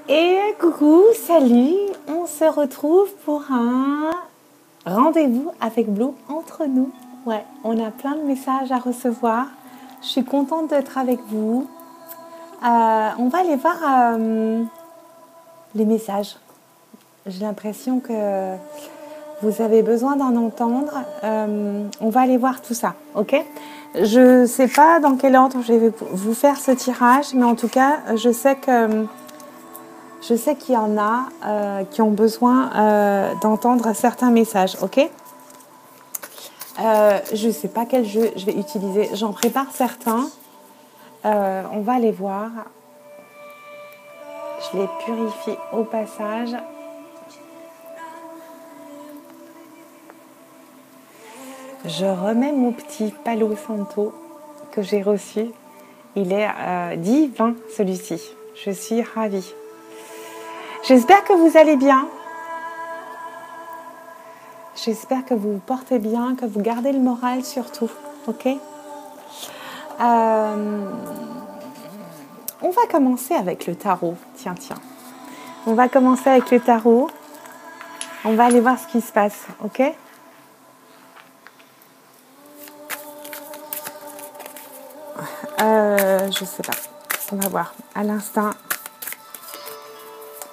Et coucou, salut, on se retrouve pour un rendez-vous avec Blue entre nous. Ouais, on a plein de messages à recevoir. Je suis contente d'être avec vous. On va aller voir les messages. J'ai l'impression que vous avez besoin d'en entendre. On va aller voir tout ça, ok? Je ne sais pas dans quel ordre je vais vous faire ce tirage, mais en tout cas, je sais qu'il y en a qui ont besoin d'entendre certains messages, ok? Je ne sais pas quel jeu je vais utiliser. J'en prépare certains. On va les voir. Je les purifie au passage. Je remets mon petit Palo Santo que j'ai reçu. Il est divin, celui-ci. Je suis ravie. J'espère que vous allez bien. J'espère que vous vous portez bien, que vous gardez le moral surtout. Ok ? On va commencer avec le tarot. Tiens. On va commencer avec le tarot. On va aller voir ce qui se passe. Ok ? Je sais pas. On va voir à l'instant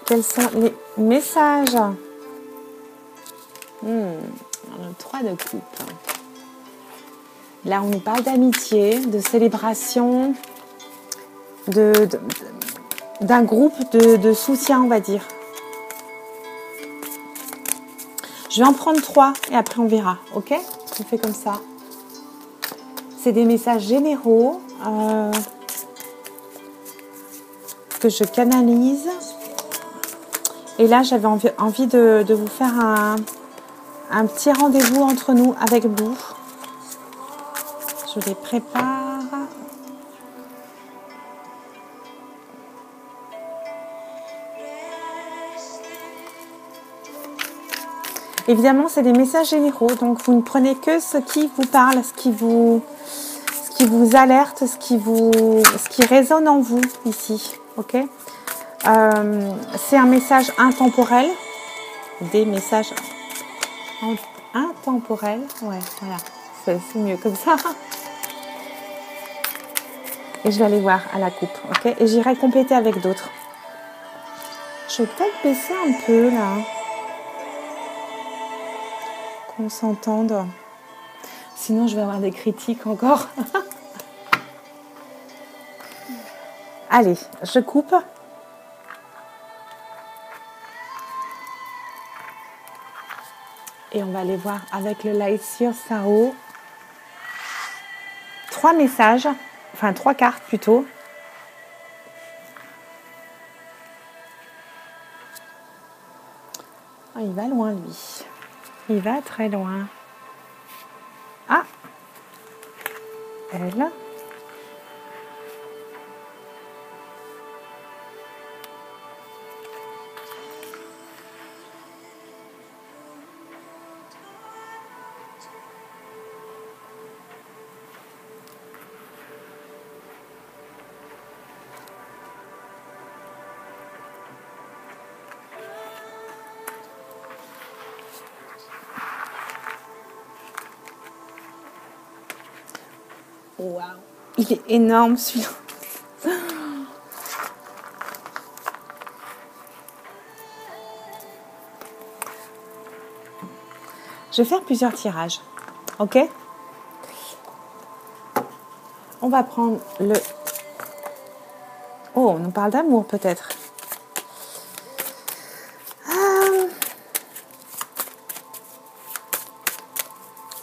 quels sont les messages. Le 3 de coupe. Là, on nous parle d'amitié, de célébration, d'un groupe de soutien, on va dire. Je vais en prendre 3 et après on verra. Ok ? On fait comme ça. C'est des messages généraux que je canalise. Et là, j'avais envie de vous faire un petit rendez-vous entre nous avec vous. Je les prépare. Évidemment, c'est des messages généraux, donc vous ne prenez que ce qui vous parle, ce qui vous alerte, ce qui résonne en vous ici, ok ? C'est un message intemporel, des messages intemporels, ouais, voilà, c'est mieux comme ça. Et je vais aller voir à la coupe, ok ? Et j'irai compléter avec d'autres. Je vais peut-être baisser un peu là, qu'on s'entende. Sinon, je vais avoir des critiques encore. Allez, je coupe. Et on va aller voir avec le Light Source Tarot 3 messages, enfin 3 cartes plutôt. Oh, il va loin lui. Il va très loin. Ah, elle. Waouh, il est énorme celui-là. Je vais faire plusieurs tirages, ok ? On va prendre le... Oh, on nous parle d'amour peut-être.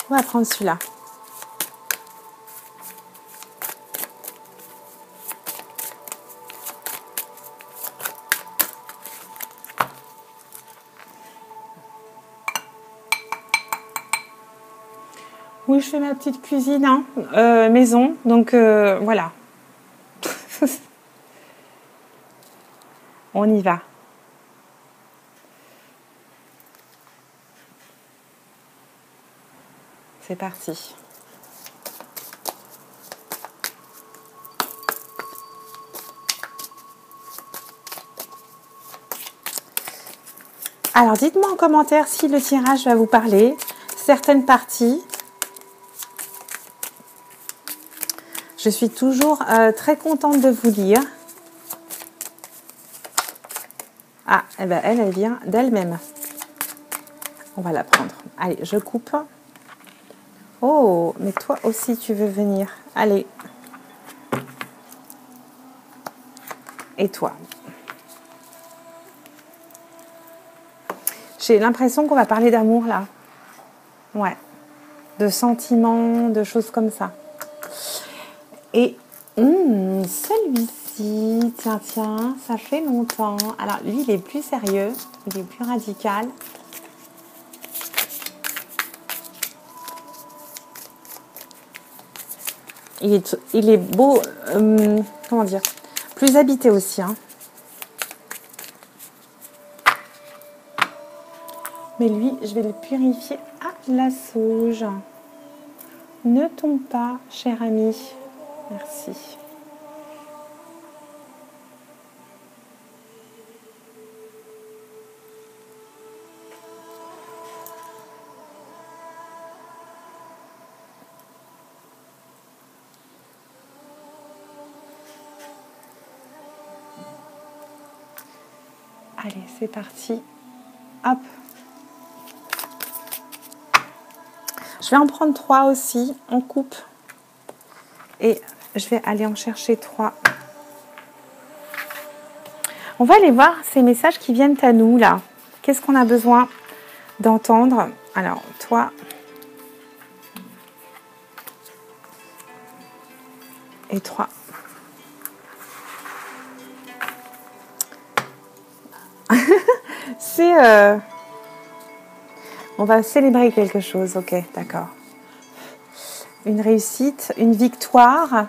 On va prendre celui-là. Oui, je fais ma petite cuisine, maison, donc voilà. On y va. C'est parti. Alors, dites-moi en commentaire si le tirage va vous parler. Certaines parties. Je suis toujours très contente de vous lire. Ah, eh ben elle vient d'elle-même. On va la prendre. Allez, je coupe. Oh, mais toi aussi, tu veux venir. Allez. Et toi? J'ai l'impression qu'on va parler d'amour, là. Ouais. De sentiments, de choses comme ça. Et celui-ci, tiens, ça fait longtemps. Alors, lui, il est plus sérieux. Il est plus radical. Il est beau, comment dire, plus habité aussi. Hein. Mais lui, je vais le purifier à la sauge. Ne tombe pas, cher ami. Merci. Allez, c'est parti. Hop. Je vais en prendre 3 aussi. On coupe. Et je vais aller en chercher 3. On va aller voir ces messages qui viennent à nous, là. Qu'est-ce qu'on a besoin d'entendre? Alors, toi. Et 3. C'est... On va célébrer quelque chose, ok, d'accord. Une réussite, une victoire.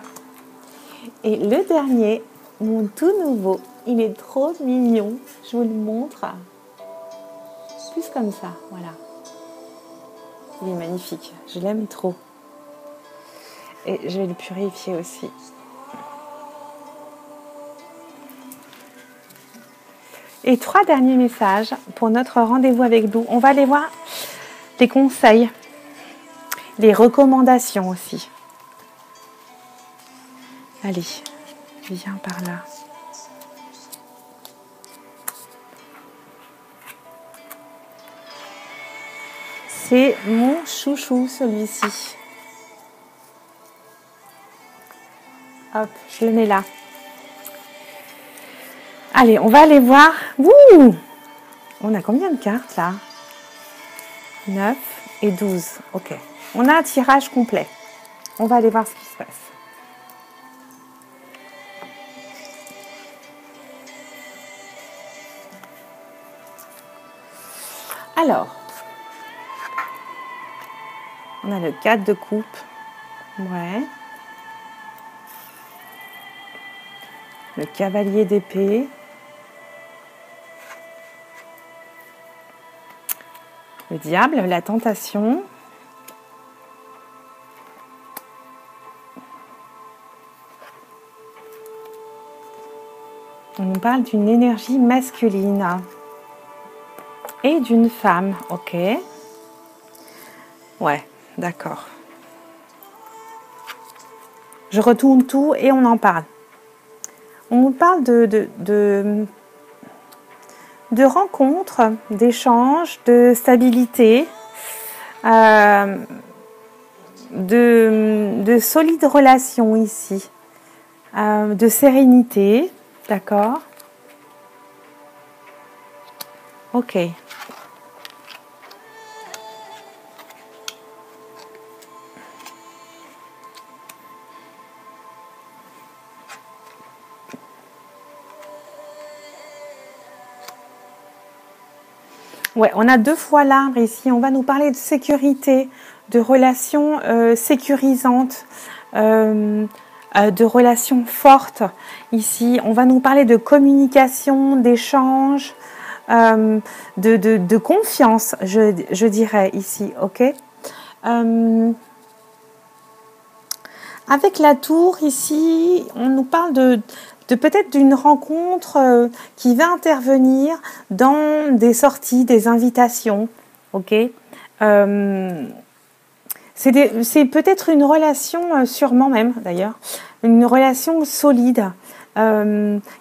Et le dernier, mon tout nouveau, il est trop mignon. Je vous le montre. Plus comme ça, voilà. Il est magnifique, je l'aime trop. Et je vais le purifier aussi. Et 3 derniers messages pour notre rendez-vous avec Blue. On va aller voir les conseils, les recommandations aussi. Allez, viens par là. C'est mon chouchou, celui-ci. Hop, je le mets là. Allez, on va aller voir. Ouh, on a combien de cartes là? 9 et 12. Ok. On a un tirage complet. On va aller voir ce qui se passe. Alors, on a le 4 de coupe. Ouais. Le cavalier d'épée. Le diable, la tentation. On nous parle d'une énergie masculine et d'une femme, ok. Ouais, d'accord. Je retourne tout et on en parle. On nous parle de rencontres, d'échanges, de stabilité, de solides relations ici, de sérénité, d'accord? Ok. Ouais, on a 2 fois l'arbre ici. On va nous parler de sécurité, de relations sécurisantes, de relations fortes ici. On va nous parler de communication, d'échange, de confiance, je dirais ici, ok. Avec la tour ici, on nous parle peut-être d'une rencontre qui va intervenir dans des sorties, des invitations. Ok. C'est peut-être une relation, sûrement même d'ailleurs, une relation solide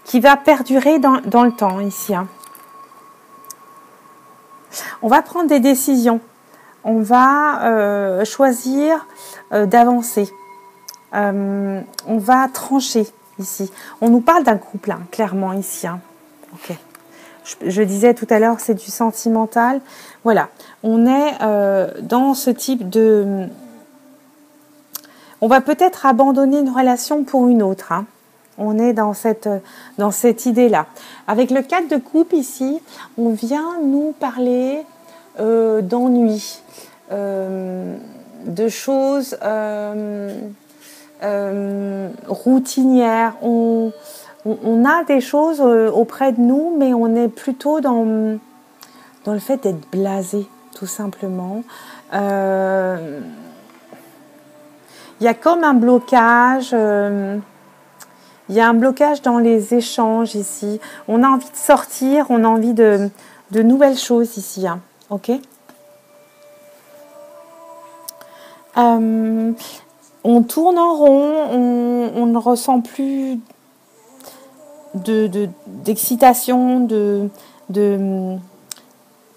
qui va perdurer dans le temps ici. Hein. On va prendre des décisions. On va choisir d'avancer. On va trancher ici. On nous parle d'un couple, hein, clairement ici. Hein. Ok. Je disais tout à l'heure, c'est du sentimental. Voilà, on est dans ce type de... On va peut-être abandonner une relation pour une autre. Hein. On est dans cette idée-là. Avec le 4 de coupe ici, on vient nous parler d'ennui, de choses routinières. On a des choses auprès de nous, mais on est plutôt dans le fait d'être blasé, tout simplement. Il y a comme un blocage, il y a un blocage dans les échanges ici. On a envie de sortir, on a envie de nouvelles choses ici. Hein. Ok. On tourne en rond, on ne ressent plus d'excitation,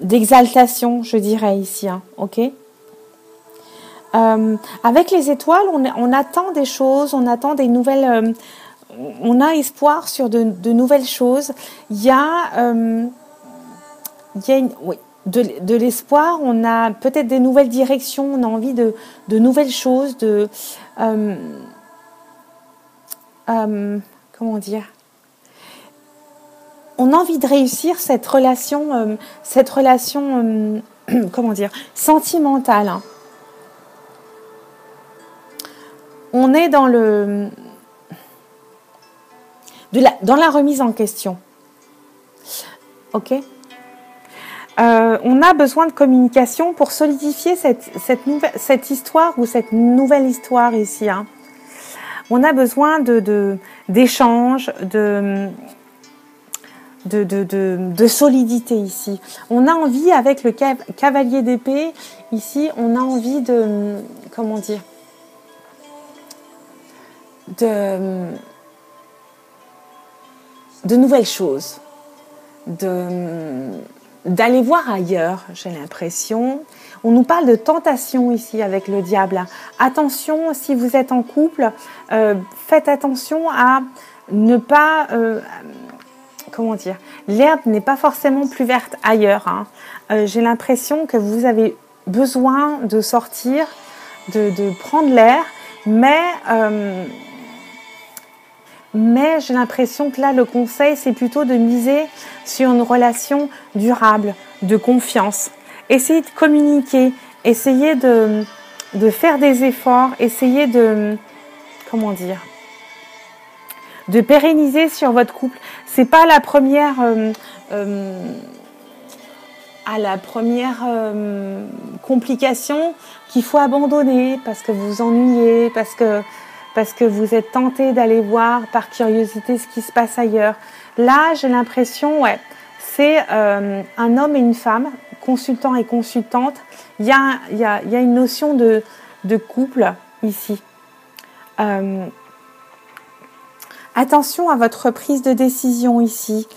d'exaltation, je dirais ici. Hein. Ok. Avec les étoiles, on attend des choses, on attend des nouvelles, on a espoir sur de nouvelles choses. Il y a de l'espoir, on a peut-être des nouvelles directions, on a envie de nouvelles choses, comment dire, on a envie de réussir cette relation comment dire, sentimentale. Hein. On est dans dans la remise en question. Ok. On a besoin de communication pour solidifier cette histoire ou cette nouvelle histoire ici. Hein. On a besoin d'échanges, de solidité ici. On a envie, avec le cavalier d'épée, ici, on a envie comment dire, de nouvelles choses, d'aller voir ailleurs, j'ai l'impression. On nous parle de tentation ici avec le diable. Attention, si vous êtes en couple, faites attention à ne pas... comment dire, l'herbe n'est pas forcément plus verte ailleurs. Hein. J'ai l'impression que vous avez besoin de sortir, de prendre l'air, mais j'ai l'impression que là, le conseil, c'est plutôt de miser sur une relation durable, de confiance. Essayez de communiquer, essayez de faire des efforts, essayez comment dire, de pérenniser sur votre couple. C'est pas la première complication qu'il faut abandonner parce que vous vous ennuyez, parce que vous êtes tenté d'aller voir par curiosité ce qui se passe ailleurs. Là, j'ai l'impression, c'est un homme et une femme, consultant et consultante. Il y a une notion de couple ici. Attention à votre prise de décision ici.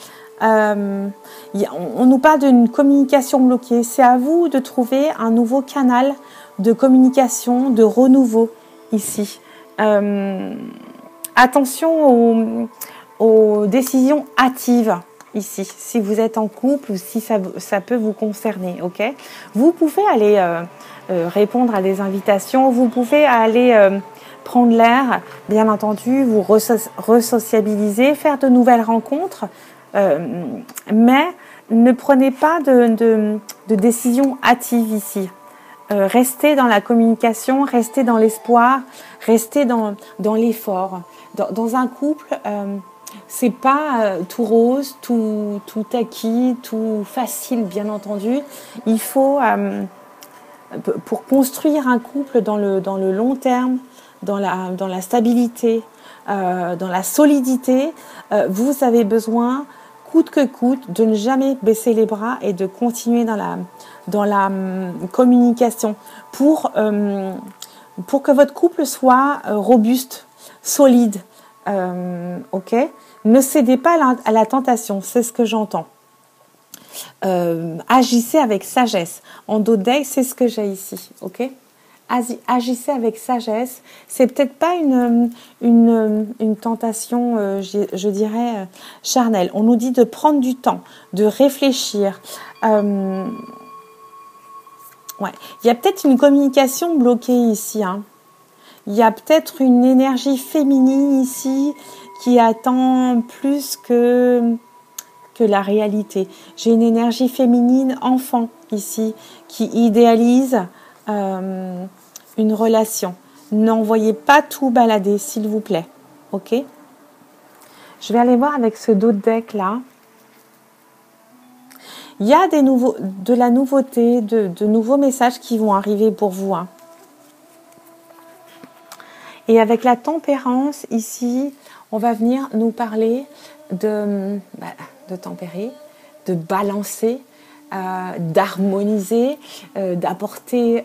On nous parle d'une communication bloquée. C'est à vous de trouver un nouveau canal de communication, de renouveau ici. Attention aux décisions hâtives ici, si vous êtes en couple ou si ça peut vous concerner. Ok. Vous pouvez aller répondre à des invitations, vous pouvez aller prendre l'air, bien entendu, vous resociabiliser, faire de nouvelles rencontres, mais ne prenez pas de décisions hâtives ici. Restez dans la communication, restez dans l'espoir, restez dans l'effort. Dans un couple, c'est pas tout rose, tout acquis, tout facile, bien entendu. Il faut, pour construire un couple dans le long terme, dans la stabilité, dans la solidité, vous avez besoin, coûte que coûte, de ne jamais baisser les bras et de continuer dans la communication pour que votre couple soit robuste, solide. Ok, ne cédez pas à la tentation, c'est ce que j'entends. Agissez avec sagesse. En dos de deck, c'est ce que j'ai ici. Ok, agissez avec sagesse. C'est peut-être pas une tentation, je dirais, charnelle. On nous dit de prendre du temps, de réfléchir. Ouais. Il y a peut-être une communication bloquée ici. Hein. Il y a peut-être une énergie féminine ici qui attend plus que la réalité. J'ai une énergie féminine enfant ici qui idéalise une relation. N'envoyez pas tout balader, s'il vous plaît. Ok ? Je vais aller voir avec ce dos de deck là. Il y a de la nouveauté, de nouveaux messages qui vont arriver pour vous. Hein. Et avec la tempérance ici, on va venir nous parler de tempérer, de balancer, d'harmoniser, d'apporter,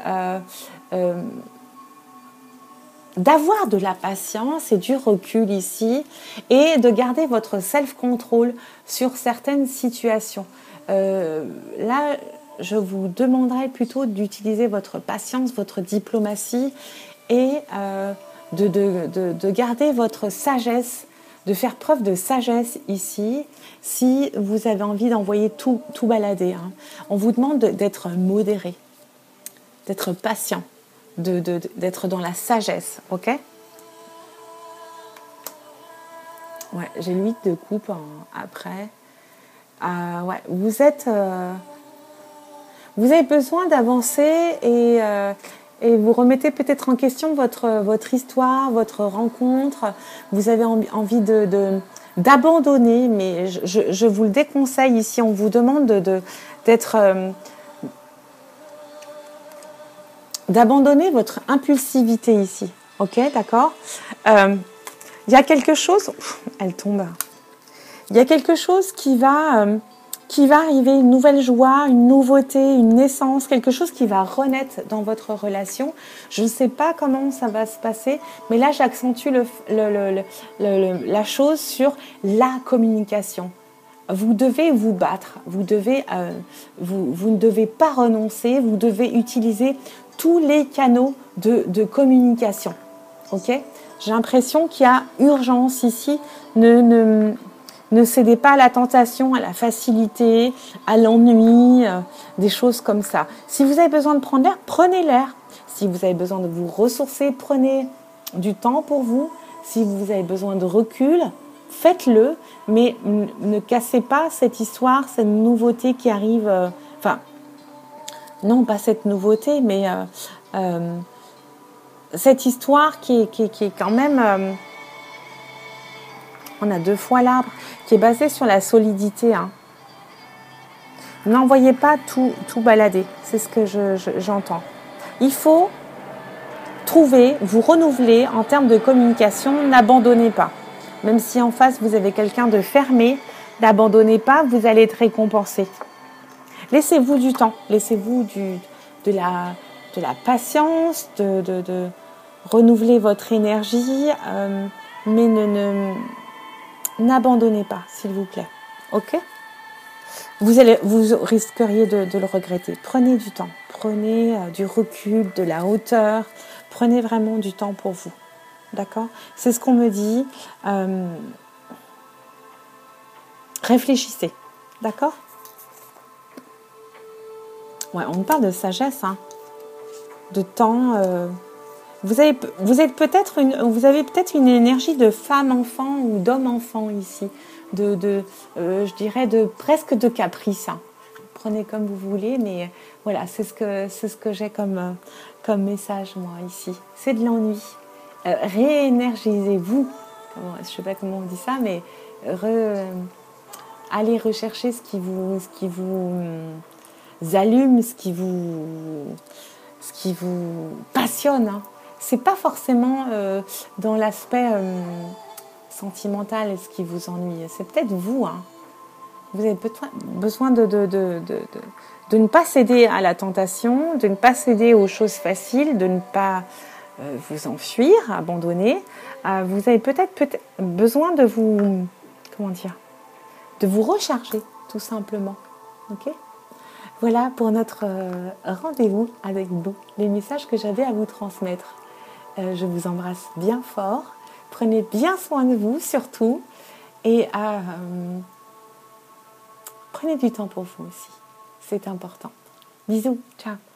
d'avoir de la patience et du recul ici et de garder votre self-control sur certaines situations. Là, je vous demanderai plutôt d'utiliser votre patience, votre diplomatie et de garder votre sagesse, de faire preuve de sagesse ici, si vous avez envie d'envoyer tout balader. Hein. On vous demande d'être modéré, d'être patient, d'être dans la sagesse, ok ? Ouais, j'ai l'8 de coupe après. Ouais, vous avez besoin d'avancer et vous remettez peut-être en question votre histoire, votre rencontre. Vous avez envie d'abandonner, mais je vous le déconseille ici. On vous demande d'abandonner votre impulsivité ici. Ok, d'accord ? Il y a quelque chose... Elle tombe. Il y a quelque chose qui va arriver, une nouvelle joie, une nouveauté, une naissance, quelque chose qui va renaître dans votre relation. Je ne sais pas comment ça va se passer, mais là, j'accentue la chose sur la communication. Vous devez vous battre, vous ne devez pas renoncer, vous devez utiliser tous les canaux de communication. Ok ? J'ai l'impression qu'il y a urgence ici. Ne cédez pas à la tentation, à la facilité, à l'ennui, des choses comme ça. Si vous avez besoin de prendre l'air, prenez l'air. Si vous avez besoin de vous ressourcer, prenez du temps pour vous. Si vous avez besoin de recul, faites-le, mais ne cassez pas cette histoire, cette nouveauté qui arrive. Enfin, non, pas cette nouveauté, mais cette histoire qui est quand même... on a 2 fois l'arbre, qui est basé sur la solidité. Hein. N'envoyez pas tout balader, c'est ce que j'entends. Il faut trouver, vous renouveler en termes de communication, n'abandonnez pas. Même si en face vous avez quelqu'un de fermé, n'abandonnez pas, vous allez être récompensé. Laissez-vous du temps, laissez-vous de la patience, de renouveler votre énergie, mais n'abandonnez pas, s'il vous plaît. Ok ? Vous risqueriez de le regretter. Prenez du temps, prenez du recul, de la hauteur. Prenez vraiment du temps pour vous. D'accord ? C'est ce qu'on me dit. Réfléchissez. D'accord ? Ouais, on parle de sagesse, hein, de temps. Vous avez peut-être une énergie de femme-enfant ou d'homme-enfant ici, je dirais presque de caprice. Hein. Prenez comme vous voulez, mais voilà, c'est ce que j'ai comme message moi ici. C'est de l'ennui. Réénergisez-vous. Je ne sais pas comment on dit ça, mais allez rechercher ce qui vous allume, ce qui vous passionne. Hein. c'est pas forcément dans l'aspect sentimental ce qui vous ennuie. C'est peut-être vous. Hein. Vous avez besoin de ne pas céder à la tentation, de ne pas céder aux choses faciles, de ne pas vous enfuir, abandonner. Vous avez peut-être besoin de vous, comment dire, de vous recharger, tout simplement. Ok ? Voilà pour notre rendez-vous avec vous, les messages que j'avais à vous transmettre. Je vous embrasse bien fort. Prenez bien soin de vous, surtout. Et prenez du temps pour vous aussi. C'est important. Bisous. Ciao.